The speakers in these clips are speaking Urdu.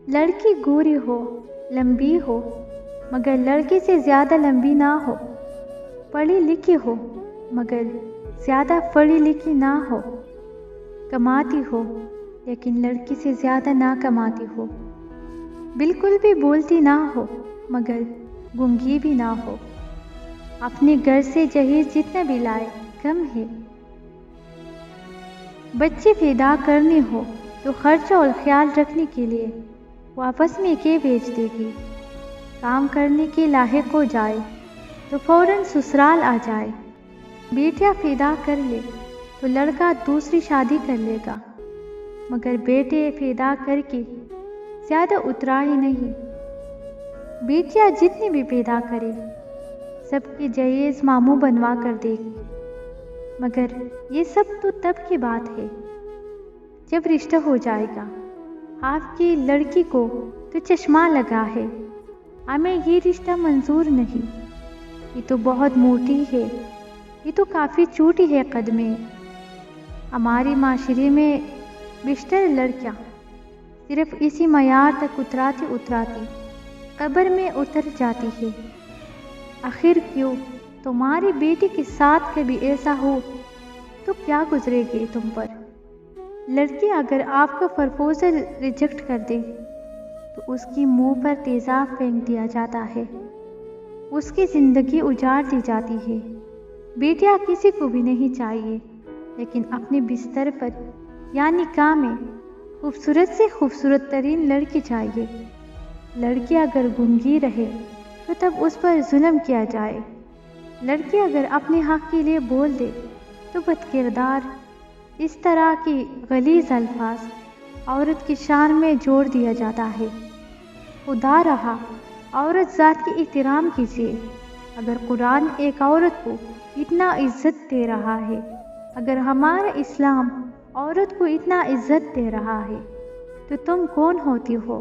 لڑکی گوری ہو، لمبی ہو، مگر لڑکے سے زیادہ لمبی نہ ہو، پڑھی لکھی ہو مگر زیادہ پڑھی لکھی نہ ہو، کماتی ہو لیکن لڑکی سے زیادہ نہ کماتی ہو، بالکل بھی بولتی نہ ہو مگر گونگی بھی نہ ہو، اپنے گھر سے جہیز جتنا بھی لائے کم ہے، بچے پیدا کرنے ہو تو خرچہ اور خیال رکھنے کے لیے واپس میں کے بھیج دے گی، کام کرنے کے لاحق ہو جائے تو فوراً سسرال آ جائے، بیٹیاں پیدا کر لے تو لڑکا دوسری شادی کر لے گا، مگر بیٹے پیدا کر کے زیادہ اترا ہی نہیں، بیٹیاں جتنی بھی پیدا کرے سب کے جہیز ماموں بنوا کر دے گی، مگر یہ سب تو تب کی بات ہے جب رشتہ ہو جائے گا، آپ کی لڑکی کو تو چشمہ لگا ہے، ہمیں یہ رشتہ منظور نہیں، یہ تو بہت موٹی ہے، یہ تو کافی چھوٹی ہے قد میں، ہماری معاشرے میں بیشتر لڑکیاں صرف اسی معیار تک اتراتی قبر میں اتر جاتی ہے، آخر کیوں تمہاری بیٹی کے ساتھ کبھی ایسا ہو تو کیا گزرے گی تم پر؟ لڑکی اگر آپ کا پرپوزل ریجیکٹ کر دے تو اس کی منہ پر تیزاب پھینک دیا جاتا ہے، اس کی زندگی اجاڑ دی جاتی ہے، بیٹیاں کسی کو بھی نہیں چاہیے لیکن اپنے بستر پر یا نکاح میں خوبصورت سے خوبصورت ترین لڑکی چاہیے، لڑکی اگر گونگی رہے تو تب اس پر ظلم کیا جائے، لڑکی اگر اپنے حق کے لیے بول دے تو بد کردار، اس طرح کی غلیظ الفاظ عورت کی شان میں جوڑ دیا جاتا ہے، خدا رہا عورت ذات کی احترام کیجیے، اگر قرآن ایک عورت کو اتنا عزت دے رہا ہے، اگر ہمارا اسلام عورت کو اتنا عزت دے رہا ہے تو تم کون ہوتی ہو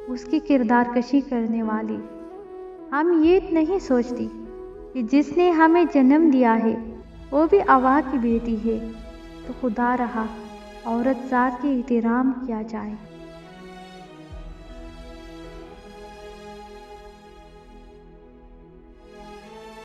اس کی کردار کشی کرنے والی؟ ہم یہ نہیں سوچتی کہ جس نے ہمیں جنم دیا ہے وہ بھی آوا کی بیٹی ہے، تو خدا رہا عورت ذات کی احترام کیا جائے۔